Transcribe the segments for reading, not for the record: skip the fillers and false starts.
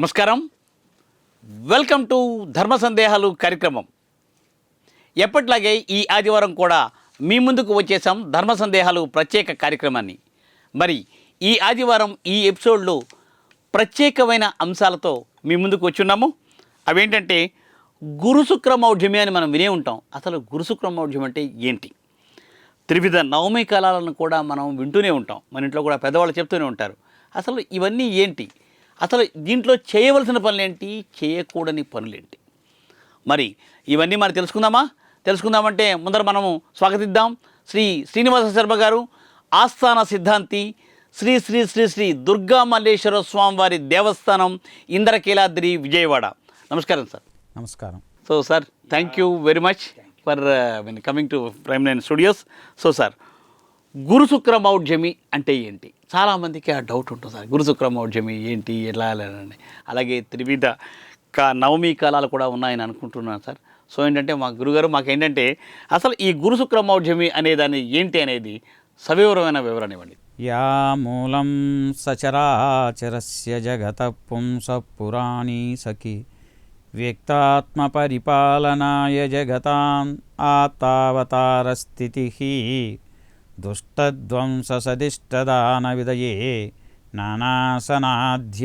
నమస్కారం. Welcome to ధర్మ సందేహాలు కార్యక్రమం. ఎప్పట్లాగే ఈ ఆదివారం కూడా మీ ముందుకు వచ్చేసాం ధర్మ సందేహాలు ప్రత్యేక కార్యక్రమాన్ని. మరి ఈ ఆదివారం ఈ ఎపిసోడ్లో ప్రత్యేకమైన అంశాలతో మీ ముందుకు వచ్చున్నాము. అవేంటంటే గురుశుక్రమౌఢ్యమి అని మనం వినే ఉంటాం. అసలు గురుశుక్రమౌఢ్యం అంటే ఏంటి? త్రివిధ నవమి కాలాలను కూడా మనం వింటూనే ఉంటాం. మన ఇంట్లో కూడా పెద్దవాళ్ళు చెప్తూనే ఉంటారు. అసలు ఇవన్నీ ఏంటి? అసలు దీంట్లో చేయవలసిన పనులేంటి, చేయకూడని పనులేంటి? మరి ఇవన్నీ మనం తెలుసుకుందామంటే ముందర మనము స్వాగతిద్దాం శ్రీ శ్రీనివాస శర్మ గారు, ఆస్థాన సిద్ధాంతి, శ్రీ శ్రీ శ్రీ శ్రీ దుర్గా మల్లేశ్వర స్వామివారి దేవస్థానం, ఇంద్రకీలాద్రి, విజయవాడ. నమస్కారం సార్. నమస్కారం. So sir, thank you very much for coming to prime line studios. So sir, గురుశుక్రమౌఢ్యమి అంటే ఏంటి? చాలామందికి ఆ డౌట్ ఉంటుంది సార్, గురుశుక్రమౌఢ్యమి ఏంటి, ఎలా అని. అలాగే త్రివిధ నవమి కాలాలు కూడా ఉన్నాయని అనుకుంటున్నాను సార్. సో ఏంటంటే మా గురుగారు మాకేంటంటే అసలు ఈ గురుశుక్రమౌఢ్యమి అనేదాన్ని ఏంటి అనేది సవివరమైన వివరణ ఇవ్వండి. యా మూలం సచరాచరస్య జగత పుంస పురాణీ సఖి వ్యక్తాత్మ పరిపాలనాయ జగతాం ఆతావతారస్థితి దుష్టధ్వంస సదిష్టదాన విదయే నానాసనాధ్యాసిని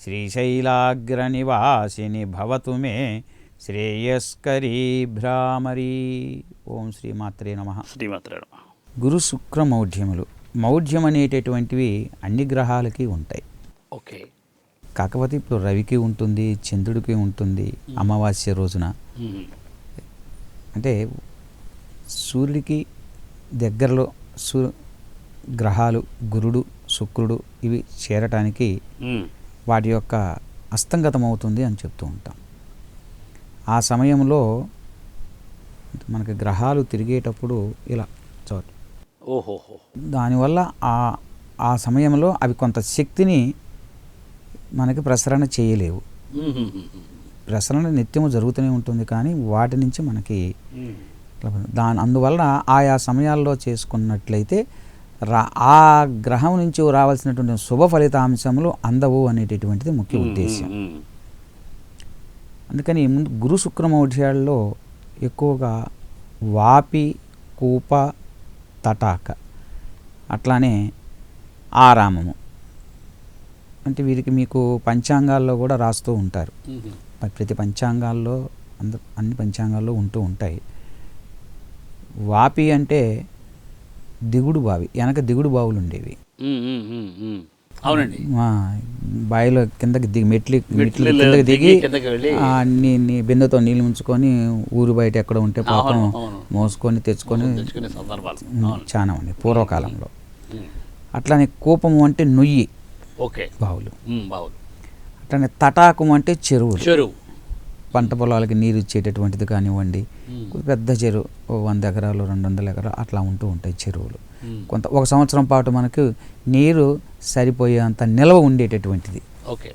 శ్రీశైలాగ్రనివాసిని భవతు మే శ్రేయస్కరీ భ్రామరీ. ఓం శ్రీమాత్రే నమః. శ్రీమాత్రే నమః. గురు శుక్ర మౌఢ్యములు. మౌఢ్యం అనేటటువంటివి అన్ని గ్రహాలకి ఉంటాయి. ఓకే. కాకపోతే ఇప్పుడు రవికి ఉంటుంది, చంద్రుడికి ఉంటుంది అమావాస్య రోజున. అంటే సూర్యుడికి దగ్గరలో గ్రహాలు గురుడు, శుక్రుడు ఇవి చేరటానికి వాటి యొక్క అస్తంగతమవుతుంది అని చెప్తూ ఉంటాం. ఆ సమయంలో మనకి గ్రహాలు తిరిగేటప్పుడు ఇలా చోటు, ఓహోహో, దానివల్ల ఆ సమయంలో అవి కొంత శక్తిని మనకి ప్రసరణ చేయలేవు. ప్రసరణ నిత్యము జరుగుతూనే ఉంటుంది, కానీ వాటి నుంచి మనకి అందువలన ఆయా సమయాల్లో చేసుకున్నట్లయితే ఆ గ్రహం నుంచి రావాల్సినటువంటి శుభ ఫలితాంశములు అందవు అనేటటువంటిది ముఖ్య ఉద్దేశం. అందుకని ముందు గురు శుక్రమౌఢ్యాల్లో ఎక్కువగా వాపి, కూప, తటాక, అట్లానే ఆరామము అంటే వీరికి మీకు పంచాంగాల్లో కూడా రాస్తూ ఉంటారు. ప్రతి పంచాంగాల్లో అన్ని పంచాంగాల్లో ఉంటూ ఉంటాయి. వాపి అంటే దిగుడు బావి, వెనక దిగుడు బావులు ఉండేవి. అవునండి. బావిలో కిందకి దిగి మెట్లు కిందకి దిగి బిందెతో నీళ్ళు ఉంచుకొని ఊరు బయట ఎక్కడ ఉంటే పాపం మోసుకొని తెచ్చుకొని చాలా మంది పూర్వకాలంలో. అట్లానే కూపము అంటే నుయ్యి, ఓకే, బావులు. అట్లానే తటాకం అంటే చెరువు, పంట పొలాలకి నీరు ఇచ్చేటటువంటిది కానివ్వండి. పెద్ద చెరువు 100 ఎకరాలు 200 ఎకరాలు అట్లా ఉంటూ ఉంటాయి చెరువులు. కొంత ఒక సంవత్సరం పాటు మనకు నీరు సరిపోయేంత నిల్వ ఉండేటటువంటిది. ఓకే,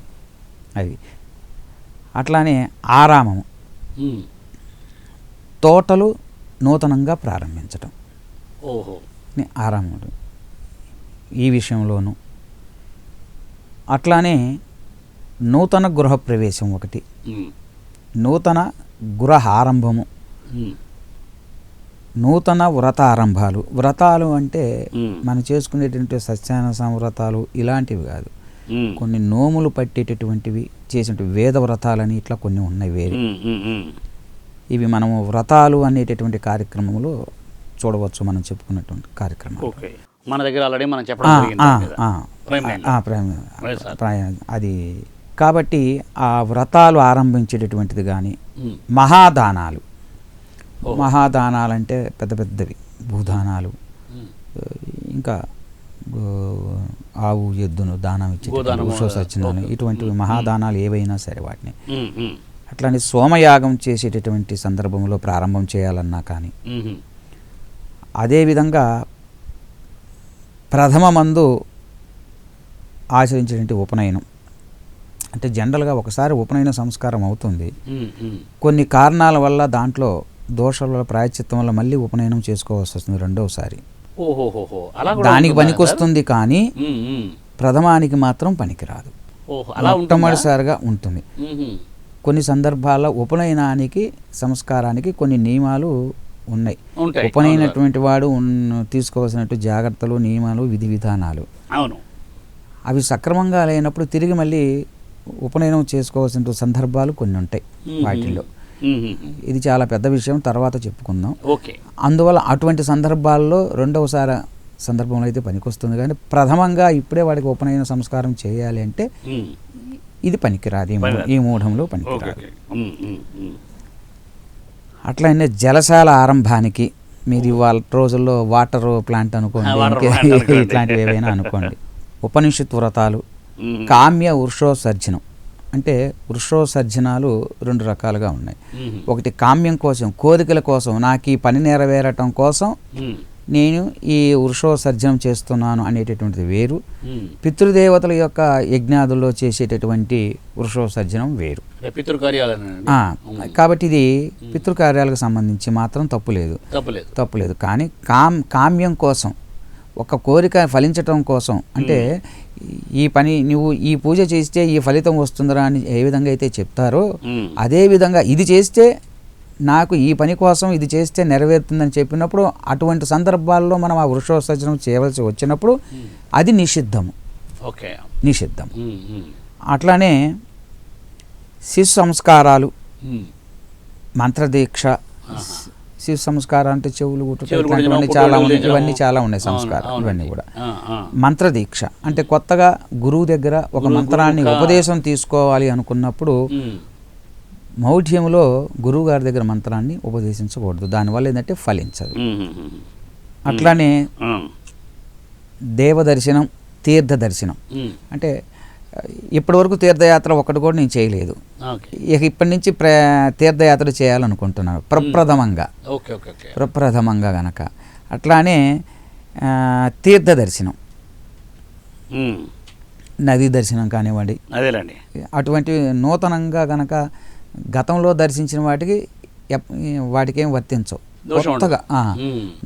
అది. అట్లానే ఆరామము, తోటలు నూతనంగా ప్రారంభించటం. ఓహో, ఆరామం ఈ విషయంలోనూ. అట్లానే నూతన గృహప్రవేశం ఒకటి, నూతన గృహ ఆరంభము, నూతన వ్రతారంభాలు. వ్రతాలు అంటే మనం చేసుకునేటువంటి సత్యానాస వ్రతాలు ఇలాంటివి కాదు, కొన్ని నోములు పట్టేటటువంటివి చేసే వేద వ్రతాలని ఇట్లా కొన్ని ఉన్నాయి వేరే. ఇవి మనము వ్రతాలు అనేటటువంటి కార్యక్రమంలో చూడవచ్చు, మనం చెప్పుకున్నటువంటి కార్యక్రమం. మన దగ్గర ఆల్రెడీ మనం చెప్పడం అది. కాబట్టి ఆ వ్రతాలు ఆరంభించేటటువంటిది కానీ మహాదానాలు. మహాదానాలంటే పెద్ద పెద్దవి, భూదానాలు, ఇంకా ఆవు ఎద్దును దానం ఇచ్చే సత్యనారాయణ, ఇటువంటివి మహాదానాలు ఏవైనా సరే వాటిని. అట్లానే సోమయాగం చేసేటటువంటి సందర్భంలో ప్రారంభం చేయాలన్నా కానీ, అదేవిధంగా ప్రథమ మందు ఆచరించేటువంటి ఉపనయనం. అంటే జనరల్గా ఒకసారి ఉపనయన సంస్కారం అవుతుంది, కొన్ని కారణాల వల్ల దాంట్లో దోషాల ప్రాయశ్చిత్తం వల్ల మళ్ళీ ఉపనయనం చేసుకోవాల్సి వస్తుంది రెండవసారి. దానికి పనికొస్తుంది కానీ ప్రథమానికి మాత్రం పనికిరాదు. ఓహో, అలా ఉంటుందా? మొట్టమొదటిసారిగా ఉంటుంది. మ్మ్. కొన్ని సందర్భాల్లో ఉపనయనానికి సంస్కారానికి కొన్ని నియమాలు ఉన్నాయి. ఉంటాయి. ఉపనయనటువంటి వాడు తీసుకోవాల్సినట్టు జాగ్రత్తలు, నియమాలు, విధి విధానాలు అవును. అవి సక్రమంగా లేనప్పుడు తిరిగి మళ్ళీ ఉపనయనం చేసుకోవాల్సిన సందర్భాలు కొన్ని ఉంటాయి వాటిల్లో. మ్మ్. ఇది చాలా పెద్ద విషయం, తర్వాత చెప్పుకుందాం. ఓకే. అందువల్ల అటువంటి సందర్భాల్లో రెండవసారి సందర్భంలో అయితే పనికొస్తుంది, కానీ ప్రథమంగా ఇప్పుడే వాడికి ఉపనయన సంస్కారం చేయాలి అంటే మ్మ్. ఇది పనికిరాదు. ఈ మూఢంలో ఓకే, పనికిరాదు. ఓకే. మ్మ్, మ్మ్, మ్మ్. అట్లనే జలశాల ఆరంభానికి మీరు ఇవాళ రోజుల్లో వాటర్ ప్లాంట్ అనుకోండి, వాటర్ ఇంకే ప్లాంట్ అనుకోండి. ఇట్లాంటివి ఏవైనా అనుకోండి, ఉపనిషత్ వ్రతాలు, మ్మ్. కామ్య వృషోసర్జనం. అంటే వృషోసర్జనాలు రెండు రకాలుగా ఉన్నాయి. మ్మ్. ఒకటి కామ్యం కోసం, కోరికల కోసం, నాకు ఈ పని నెరవేరటం కోసం మ్మ్. నేను ఈ వృషోసర్జనం చేస్తున్నాను అనేటటువంటిది వేరు. మ్మ్. పితృదేవతల యొక్క యజ్ఞాదుల్లో చేసేటటువంటి వృషోసర్జనం వేరు. పితృకార్యాలనండి. కాబట్టి ఇది పితృకార్యాలకు సంబంధించి మాత్రం తప్పులేదు. తప్పులేదు. కానీ కామ్యం కోసం, ఒక కోరిక ఫలించటం కోసం, అంటే ఈ పని నువ్వు ఈ పూజ చేస్తే ఈ ఫలితం వస్తుందిరా అని ఏ విధంగా అయితే చెప్తారో అదే విధంగా ఇది చేస్తే నాకు ఈ పని కోసం ఇది చేస్తే నెరవేరుతుందని చెప్పినప్పుడు అటువంటి సందర్భాల్లో మనం ఆ వృషోసర్జనం చేయవలసి వచ్చినప్పుడు అది నిషిద్ధము. ఓకే. నిషిద్ధం. అట్లానే శిశు సంస్కారాలు, మంత్రదీక్ష, శిశు సంస్కారం అంటే చెవులు కుట్టడం, చాలా ఉన్నాయి. ఇవన్నీ చాలా ఉన్నాయి సంస్కారం. ఇవన్నీ కూడా మంత్రదీక్ష అంటే కొత్తగా గురువు దగ్గర ఒక మంత్రాన్ని ఉపదేశం తీసుకోవాలి అనుకున్నప్పుడు మౌఢ్యంలో గురువు గారి దగ్గర మంత్రాన్ని ఉపదేశించకూడదు. దానివల్ల ఏంటంటే ఫలించదు. అట్లానే దేవదర్శనం, తీర్థ దర్శనం. అంటే ఇప్పటివరకు తీర్థయాత్ర ఒకటి కూడా నేను చేయలేదు. ఇక ఇప్పటి నుంచి తీర్థయాత్ర చేయాలనుకుంటున్నాను ప్రప్రథమంగా గనక. అట్లానే తీర్థ దర్శనం, నదీ దర్శనం కానివ్వండి, అటువంటి నూతనంగా గనక గతంలో దర్శించిన వాటికి ఏం వర్తించవు. కొత్తగా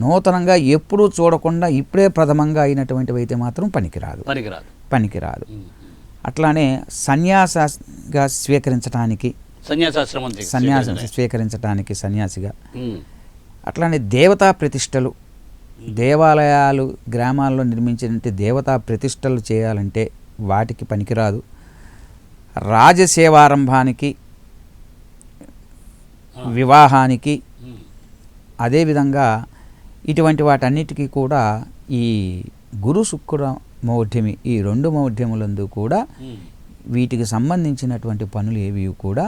నూతనంగా ఎప్పుడూ చూడకుండా ఇప్పుడే ప్రథమంగా అయినటువంటివి అయితే మాత్రం పనికిరాదు. అట్లానే సన్యాసగా స్వీకరించడానికి, సన్యాసం స్వీకరించడానికి సన్యాసిగా. అట్లానే దేవతా ప్రతిష్టలు, దేవాలయాలు గ్రామాల్లో నిర్మించినటువంటి దేవతా ప్రతిష్టలు చేయాలంటే వాటికి పనికిరాదు. రాజసేవారంభానికి, వివాహానికి, అదేవిధంగా ఇటువంటి వాటన్నిటికీ కూడా ఈ గురు శుక్ర మౌఢ్యమి, ఈ రెండు మౌఢ్యములందు కూడా వీటికి సంబంధించినటువంటి పనులు ఏవి కూడా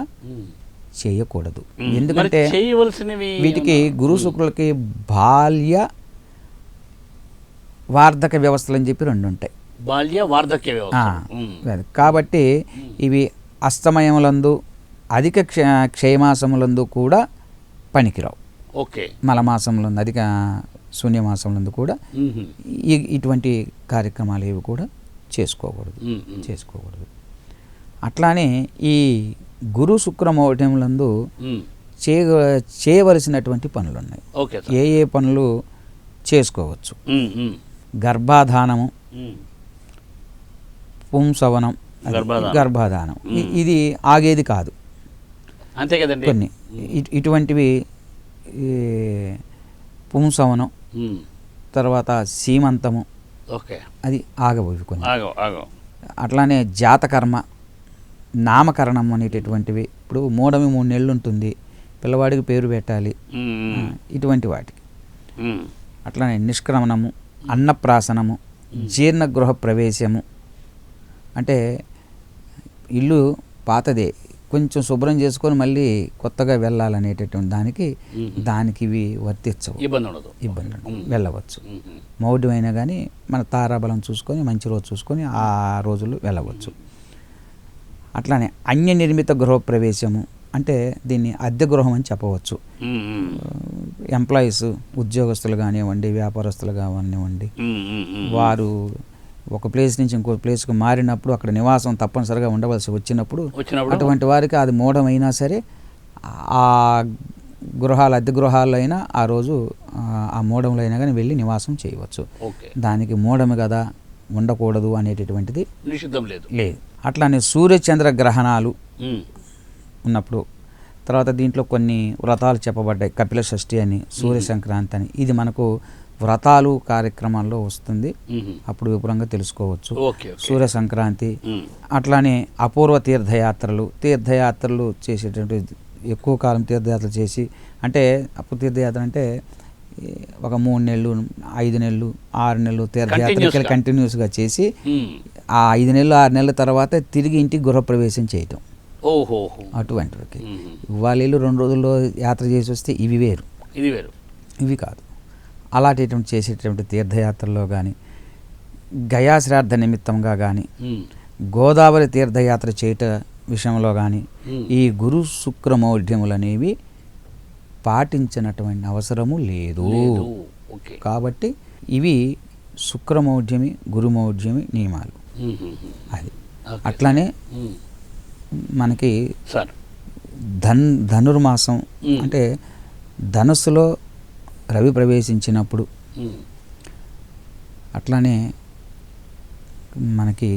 చేయకూడదు. ఎందుకంటే వీటికి గురు శుక్రులకి బాల్య వార్ధక వ్యవస్థలు అని చెప్పి రెండు ఉంటాయి. కాబట్టి ఇవి అస్తమయములందు, అధిక క్షయమాసములందు కూడా పనికిరావు. మలమాసములందు, అధిక శూన్యమాసములందు కూడా ఇటువంటి కార్యక్రమాలు ఏవి కూడా చేసుకోకూడదు. అట్లానే ఈ గురు శుక్ర మౌఢ్యములందు చేయవలసినటువంటి పనులు ఉన్నాయి. ఏ పనులు చేసుకోవచ్చు? గర్భాధానము, పుంసవనం, గర్భాధానం. ఇది ఆగేది కాదు, అంతే కదండి. కొన్ని ఇటువంటివి పుంసవనం, తర్వాత సీమంతము, అది ఆగబోయి కొన్ని. అట్లానే జాతకర్మ, నామకరణం అనేటటువంటివి. ఇప్పుడు 3 నెలలు ఉంటుంది, పిల్లవాడికి పేరు పెట్టాలి, ఇటువంటి వాటికి. అట్లానే నిష్క్రమణము, అన్నప్రాసనము, జీర్ణగృహ ప్రవేశము. అంటే ఇల్లు పాతదే, కొంచెం శుభ్రం చేసుకొని మళ్ళీ కొత్తగా వెళ్ళాలనేటటువంటి దానికి ఇవి వర్తించవు, ఇబ్బంది వెళ్ళవచ్చు. మౌఢ్యమైనా కానీ మన తారాబలం చూసుకొని మంచి రోజు చూసుకొని ఆ రోజులు వెళ్ళవచ్చు. అట్లానే అన్య నిర్మిత గృహప్రవేశము, అంటే దీన్ని అద్దె గృహం అని చెప్పవచ్చు. ఎంప్లాయీస్, ఉద్యోగస్తులు కానివ్వండి, వ్యాపారస్తులు కానివ్వండి, వారు ఒక ప్లేస్ నుంచి ఇంకో ప్లేస్కు మారినప్పుడు అక్కడ నివాసం తప్పనిసరిగా ఉండవలసి వచ్చినప్పుడు అటువంటి వారికి అది మూఢమైనా సరే ఆ అద్దె గృహాల్లో అయినా ఆ రోజు ఆ మూఢంలో అయినా కానీ వెళ్ళి నివాసం చేయవచ్చు. దానికి మూఢము కదా ఉండకూడదు అనేటటువంటిది నిషిద్ధం లేదు. అట్లానే సూర్యచంద్ర గ్రహణాలు ఉమ్, ఉన్నప్పుడు, తర్వాత దీంట్లో కొన్ని వ్రతాలు చెప్పబడ్డాయి. కపిల షష్ఠి అని, సూర్య సంక్రాంతి అని. ఇది మనకు వ్రతాలు కార్యక్రమాల్లో వస్తుంది. ఉమ్, అప్పుడు విపులంగా తెలుసుకోవచ్చు. Okay okay. సూర్య సంక్రాంతి, ఉమ్, అట్లానే అపూర్వ తీర్థయాత్రలు చేసేటువంటి ఎక్కువ కాలం తీర్థయాత్రలు చేసి, అంటే అప్పుడు తీర్థయాత్ర అంటే ఒక 3 నెలలు 5 నెలలు 6 నెలలు తీర్థయాత్రలు కంటిన్యూస్గా చేసి ఉమ్, ఆ 5 నెలలు 6 నెలల తర్వాత తిరిగి ఇంటికి గృహప్రవేశం చేయటం. ఓహో. అటువంటివి. ఉమ్, వాళ్ళు 2 రోజుల్లో యాత్ర చేసి వస్తే ఇవి వేరు, ఇది వేరు. ఇవి కాదు. అలాంటిటువంటి చేసేటువంటి తీర్థయాత్రల్లో కానీ, గయా శ్రాద్ధ నిమిత్తంగా కానీ, ఉమ్, గోదావరి తీర్థయాత్ర చేయట విషయంలో కానీ ఉమ్, ఈ గురు శుక్రమౌఢ్యములు అనేవి పాటించినటువంటి అవసరము లేదు. లేదు. ఓకే. కాబట్టి ఇవి శుక్రమౌఢ్యమి గురుమౌఢ్యమి నియమాలు. ఉమ్, ఉమ్, ఉమ్. అది ఓకే. అట్లానే ఉమ్, మనకి సార్. ధనుర్మాసం ఉమ్, అంటే ధనుస్సులో రవి ప్రవేశించినప్పుడు, ఉమ్, అట్లానే మనకి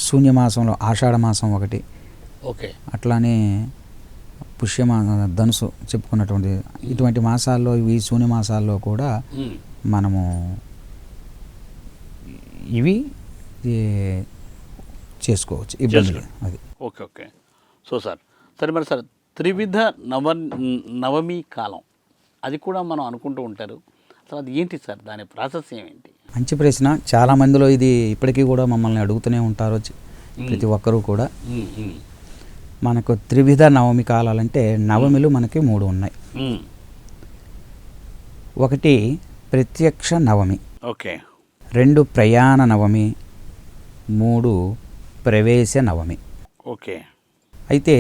శూన్యమాసంలో ఆషాఢమాసం ఒకటి, ఓకే. అట్లానే ధనుసు చెప్పుకున్నటువంటి ఇటువంటి మాసాల్లో, ఈ శూన్య మాసాల్లో కూడా ఉమ్, మనము ఇవి చేసుకోవచ్చు, ఇబ్బంది లేదు. అది ఓకే ఓకే. సో సార్, సరే మరి సార్, త్రివిధ నవమి కాలం అది కూడా మనం అనుకుంటూ ఉంటారు. అసలు అది ఏంటి సార్, దాని ప్రాసెస్ ఏమేంటి? మంచి ప్రశ్న. చాలా మందిలో ఇది ఇప్పటికీ కూడా మమ్మల్ని అడుగుతూనే ఉంటారు ప్రతి ఒక్కరూ కూడా. ఉమ్, ఉమ్, మనకు త్రివిధ నవమి కాలాలంటే నవమిలు మనకి 3 ఉన్నాయి. ఉమ్, ఒకటి ప్రత్యక్ష నవమి, ఓకే. 2 ప్రయాణ నవమి, 3 ప్రవేశ నవమి. ఓకే. అయితే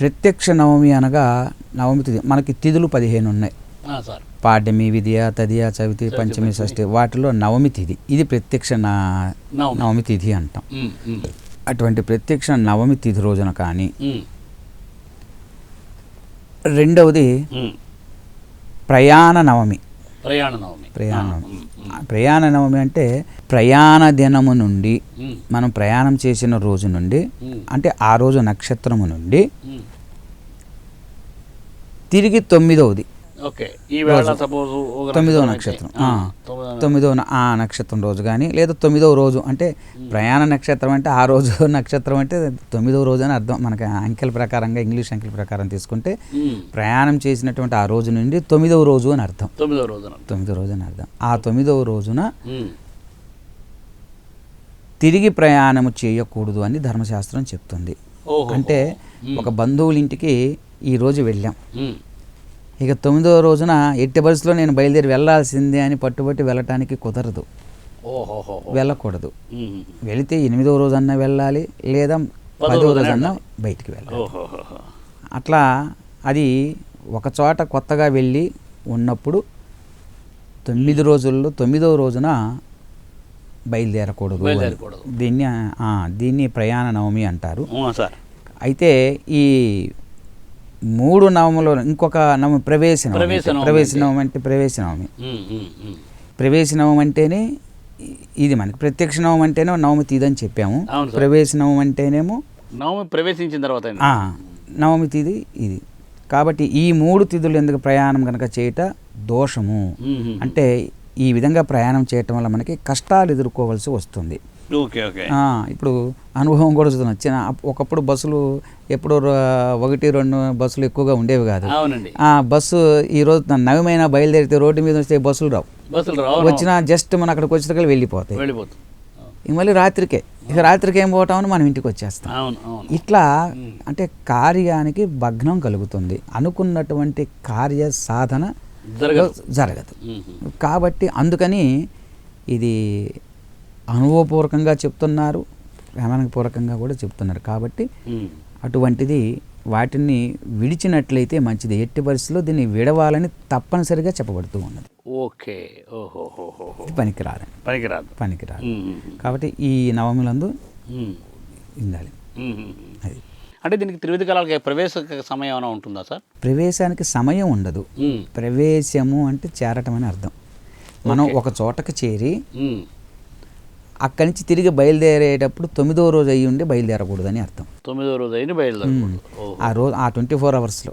ప్రత్యక్ష నవమి అనగా నవమి తిథి, మనకి తిథులు 15 ఉన్నాయి. సార్. పాడ్యమి, విద్య, తదియ, చవితి, పంచమి, షష్ఠి, వాటిలో నవమి తిథి ఇది ప్రత్యక్ష నవమి తిథి అంటాం. ఉమ్, ఉమ్, అటువంటి ప్రత్యక్ష నవమి తిథి రోజున కానీ, ఉమ్, రెండవది ఉమ్, ప్రయాణ నవమి. ప్రయాణ నవమి. ప్రయాణ నవమి అంటే ప్రయాణ దినము నుండి, ఉమ్, మనం ప్రయాణం చేసిన రోజు నుండి, ఉమ్, అంటే ఆ రోజు నక్షత్రము నుండి ఉమ్, తిరిగి 9వది, ఓకే. ఈ వేళ సపోజ్ 9వ నక్షత్రం, 9వ ఆ నక్షత్రం రోజు కానీ, లేదా 9వ రోజు అంటే ప్రయాణ నక్షత్రం అంటే ఆ రోజు నక్షత్రం అంటే 9వ రోజు అని అర్థం. మనకి అంకెల ప్రకారంగా, ఇంగ్లీష్ అంకెల ప్రకారం తీసుకుంటే ప్రయాణం చేసినటువంటి ఆ రోజు నుండి 9వ రోజు అని అర్థం. 9వ రోజు అని అర్థం. ఆ 9వ రోజున తిరిగి ప్రయాణము చేయకూడదు అని ధర్మశాస్త్రం చెప్తుంది. అంటే ఒక బంధువుల ఇంటికి ఈరోజు వెళ్ళాం, ఇక 9వ రోజున ఎట్టి పరిస్థితుల్లో నేను బయలుదేరి వెళ్ళాల్సిందే అని పట్టుబట్టి వెళ్ళటానికి కుదరదు, వెళ్ళకూడదు. వెళితే 8వ రోజన్నా వెళ్ళాలి, లేదా 10వ రోజన్నా బయటికి వెళ్ళాలి. అట్లా అది ఒక చోట కొత్తగా వెళ్ళి ఉన్నప్పుడు 9 రోజుల్లో 9వ రోజున బయలుదేరకూడదు. దీన్ని ప్రయాణ నవమి అంటారు. అయితే ఈ 3 నవములో ఇంకొక నవమి ప్రవేశ నవమి అంటే ప్రవేశ నవమి అంటేనే ఇది మనకి ప్రత్యక్ష నవమి అంటేనే నవమి తిథి అని చెప్పాము. ప్రవేశ నవమి అంటేనేమో నవమి ప్రవేశించిన తర్వాత నవమి తిథి ఇది. కాబట్టి ఈ 3 తిథులు ఎందుకు ప్రయాణం కనుక చేయట దోషము. అంటే ఈ విధంగా ప్రయాణం చేయటం వల్ల మనకి కష్టాలు ఎదుర్కోవాల్సి వస్తుంది. ఇప్పుడు అనుభవం కూడా చూస్తున్నా. ఒకప్పుడు బస్సులు ఎప్పుడు 1-2 బస్సులు ఎక్కువగా ఉండేవి కాదు. ఆ బస్సు ఈరోజు నవమైనా బయలుదేరితే రోడ్డు మీద వస్తే బస్సులు రావు, వచ్చినా జస్ట్ మనం అక్కడికి వచ్చేసరికి వెళ్ళిపోతాయి. మళ్ళీ రాత్రికే, ఇక రాత్రికి ఏం పోవటామని మనం ఇంటికి వచ్చేస్తాం. ఇట్లా అంటే కార్యానికి భగ్నం కలుగుతుంది, అనుకున్నటువంటి కార్య సాధన జరగదు. కాబట్టి అందుకని ఇది అనుభవపూర్వకంగా చెప్తున్నారు, ప్రామాణికపూర్వకంగా కూడా చెప్తున్నారు. కాబట్టి అటువంటిది వాటిని విడిచినట్లయితే మంచిది. ఎట్టి పరిస్థితుల్లో దీన్ని విడవాలని తప్పనిసరిగా చెప్పబడుతూ ఉన్నది. ఓకే. పనికిరాదు. కాబట్టి ఈ నవములందు ఉండాలి. అది అంటే దీనికి త్రివిధ కాలాలకి ప్రవేశ సమయం ఏమైనా ఉంటుందా సార్? ప్రవేశానికి సమయం ఉండదు. ప్రవేశము అంటే చేరటం అని అర్థం. మనం ఒక చోటకు చేరి అక్కడి నుంచి తిరిగి బయలుదేరేటప్పుడు 9వ రోజు అయ్యి ఉండి బయలుదేరకూడదని అర్థం. 9వ రోజు అయిన బయలుదేరకూడదు. ఆ రోజు ఆ 24 అవర్స్లో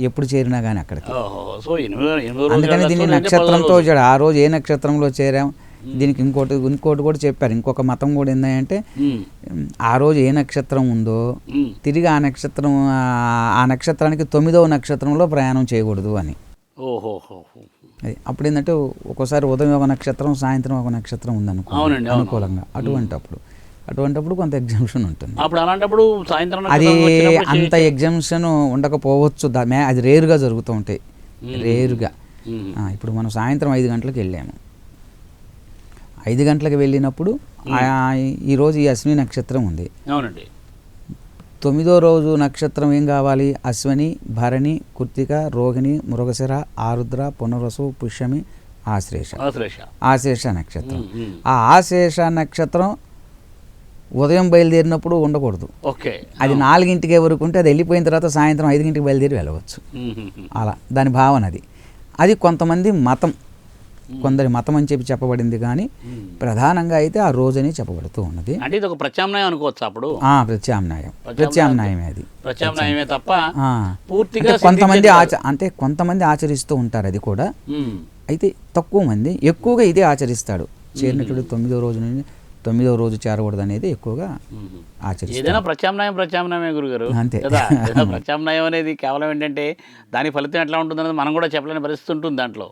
ఎప్పుడు చేరినా కానీ అక్కడికి. సో 8వ రోజు అందుకని దీన్ని నక్షత్రంతో వచ్చాడు. ఆ రోజు ఏ నక్షత్రంలో చేరాం, దీనికి ఇంకోటి కూడా చెప్పారు. ఇంకొక మతం కూడా ఏంటంటే ఆ రోజు ఏ నక్షత్రం ఉందో తిరిగి ఆ నక్షత్రానికి 9వ నక్షత్రంలో ప్రయాణం చేయకూడదు అని. ఓహోహో. అది అప్పుడు ఏంటంటే ఒక్కోసారి ఉదయం ఒక నక్షత్రం, సాయంత్రం ఒక నక్షత్రం ఉందనుకో అనుకూలంగా, అటువంటప్పుడు కొంత ఎగ్జామ్షన్ ఉంటుంది. అప్పుడు అలాంటప్పుడు సాయంత్రం అది అంత ఎగ్జామ్షన్ ఉండకపోవచ్చు, అది రేరుగా జరుగుతూ ఉంటాయి, రేరుగా. ఇప్పుడు మనం సాయంత్రం 5 గంటలకు వెళ్ళాము. 5 గంటలకు వెళ్ళినప్పుడు ఈరోజు ఈ అశ్విని నక్షత్రం ఉంది. అవునండి. 9వ రోజు నక్షత్రం ఏం కావాలి? అశ్వని, భరణి, కృత్తిక, రోహిణి, మృగశిర, ఆరుద్ర, పునరసు, పుష్యమి, ఆశ్లేష నక్షత్రం. ఆ ఆశ్లేష నక్షత్రం ఉదయం బయలుదేరినప్పుడు ఉండకూడదు. ఓకే. అది 4 వరకు ఉంటే అది వెళ్ళిపోయిన తర్వాత సాయంత్రం 5 గంటలకు బయలుదేరి వెళ్ళవచ్చు. అలా దాని భావన అది. అది కొంతమంది మతం, కొందరి మతం అని చెప్పబడింది, కానీ ప్రధానంగా అయితే ఆ రోజని చెప్పబడుతూ ఉన్నది. అంటే ఇది ఒక ప్రత్యామ్నాయం అనుకోవచ్చు అప్పుడు. ప్రత్యామ్నాయమే అది, ప్రత్యామ్నాయమే తప్ప పూర్తిగా కొంతమంది ఆచరిస్తూ ఉంటారు అది కూడా. అయితే తక్కువ మంది, ఎక్కువగా ఇదే ఆచరిస్తాడు. చేరినటువంటి 9వ రోజు నుండి 9వ రోజు చేరకూడదు అనేది ఎక్కువగా ఆచరిస్తారు. ఏదైనా ప్రత్యామ్నాయమే గురుగారు. అంతే. ప్రత్యామ్నాయం అనేది కేవలం ఏంటంటే దాని ఫలితం ఎట్లా ఉంటుందనేది మనం కూడా చెప్పలేని పరిస్థితి ఉంటుంది దాంట్లో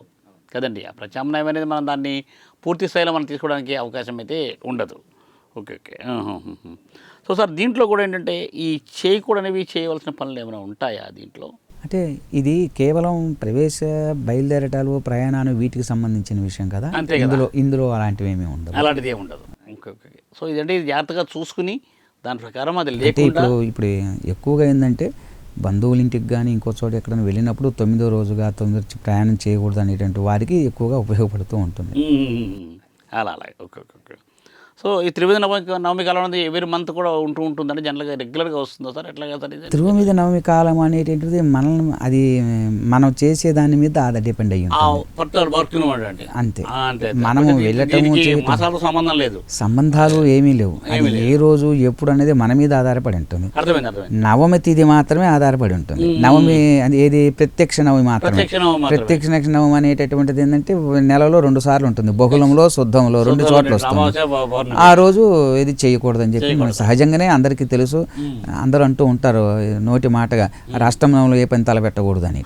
కదండి. ఆ ప్రత్యామ్నాయం అనేది మనం దాన్ని పూర్తి స్థాయిలో మనం తీసుకోవడానికి అవకాశం అయితే ఉండదు. ఓకే. సో సార్, దీంట్లో కూడా ఏంటంటే ఈ చేయకూడనివి చేయవలసిన పనులు ఏమైనా ఉంటాయా దీంట్లో? అంటే ఇది కేవలం బయలుదేరటాలు, ప్రయాణాలు వీటికి సంబంధించిన విషయం కదా. ఇందులో అలాంటివి ఏమీ ఉండదు. అలాంటిది ఏమి ఉండదు. ఓకే. సో ఇదంటే ఇది జాగ్రత్తగా చూసుకుని దాని ప్రకారం అది లేకుండా ఇప్పుడు ఎక్కువగా ఏంటంటే బంధువుల ఇంటికి కానీ ఇంకో చోట ఎక్కడైనా వెళ్ళినప్పుడు 9వ రోజుగా 9 ప్రయాణం చేయకూడదు అనేటువంటి వారికి ఎక్కువగా ఉపయోగపడుతూ ఉంటుంది. అలా. ఓకే. సో ఈ త్రివిధ నవమి కాలం అనేది ఎవరి మంత్ కూడా ఉంటుందంటే జనరల్గా రెగ్యులర్గా వస్తుందా సార్? ఎట్లా సార్ ఇది? త్రివిధ నవమి కాలం అనేటువంటిది మనం చేసే దాని మీద డిపెండ్ అయ్యి ఉంటుంది. అంతే. మనము వెళ్ళటము సంబంధం లేదు, సంబంధాలు ఏమీ లేవు. ఏ రోజు ఎప్పుడు అనేది మన మీద ఆధారపడి ఉంటుంది. నవమి తిథి మాత్రమే ఆధారపడి ఉంటుంది. నవమి ఏది ప్రత్యక్ష నవమి మాత్రమే. ప్రత్యక్ష నవమి అనేటటువంటిది ఏంటంటే నెలలో 2 సార్లు ఉంటుంది. బహుళంలో, శుద్ధంలో 2 చోట్ల వస్తుంది. ఆ రోజు ఇది చేయకూడదని చెప్పి మనకు సహజంగానే అందరికీ తెలుసు. అందరూ అంటూ ఉంటారు నోటి మాటగా, రాష్ట్రంలో ఏ పని తలపెట్టకూడదు అని.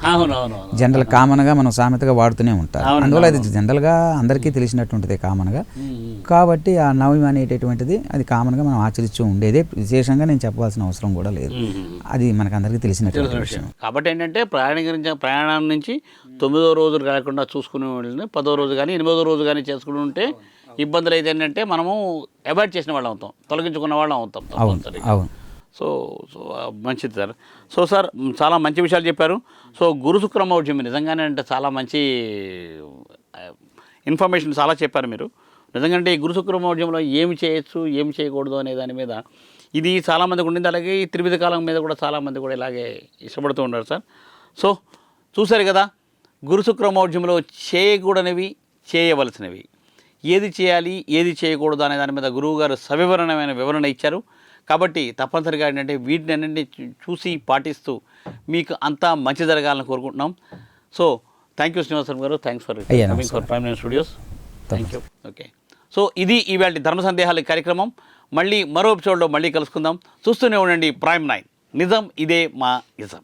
జనరల్ కామన్గా మనం సామెతగా వాడుతూనే ఉంటారు. అందువల్ల అది జనరల్గా అందరికీ తెలిసినటువంటిది కామన్గా. కాబట్టి ఆ నవమి అనేటటువంటిది అది కామన్గా మనం ఆచరిస్తూ ఉండేదే. విశేషంగా నేను చెప్పాల్సిన అవసరం కూడా లేదు. అది మనకు అందరికీ తెలిసినటువంటి విషయం. కాబట్టి ఏంటంటే ప్రయాణం నుంచి 9వ రోజు కాకుండా చూసుకునే వాళ్ళని 10వ రోజు కానీ 8వ రోజు కానీ చేసుకుని ఉంటే ఇబ్బందులు అయితే ఏంటంటే మనము అవాయిడ్ చేసిన వాళ్ళం అవుతాం, తొలగించుకున్న వాళ్ళం అవుతాం. అవును. సో మంచిది సార్. సో సార్, చాలా మంచి విషయాలు చెప్పారు. సో గురు శుక్ర మౌఢ్యం నిజంగానే అంటే చాలా మంచి ఇన్ఫర్మేషన్ చాలా చెప్పారు మీరు. నిజంగానే ఈ గురు శుక్ర మౌఢ్యంలో ఏమి చేయొచ్చు, ఏమి చేయకూడదు అనే దాని మీద ఇది చాలామందికి ఉండింది. అలాగే ఈ త్రివిధ కాలం మీద కూడా చాలామంది కూడా ఇలాగే ఇష్టపడుతూ ఉన్నారు సార్. సో చూసారు కదా, గురు శుక్ర మౌఢ్యంలో చేయకూడనివి, చేయవలసినవి, ఏది చేయాలి, ఏది చేయకూడదు అనే దాని మీద గురువుగారు సవివరణమైన వివరణ ఇచ్చారు. కాబట్టి తప్పనిసరిగా ఏంటంటే వీటిని అన్నింటినీ చూసి పాటిస్తూ మీకు అంతా మంచి జరగాలని కోరుకుంటున్నాం. సో థ్యాంక్ యూ శ్రీనివాసరావు గారు. Thanks for coming for prime line studios. Thank you. Okay. So ఇది ఇవాళ ధర్మ సందేహాల కార్యక్రమం. మళ్ళీ మరో ఎపిసోడ్లో మళ్ళీ కలుసుకుందాం. చూస్తూనే ఉండండి ప్రైమ్ 9. నిజం ఇదే మా ఇజం.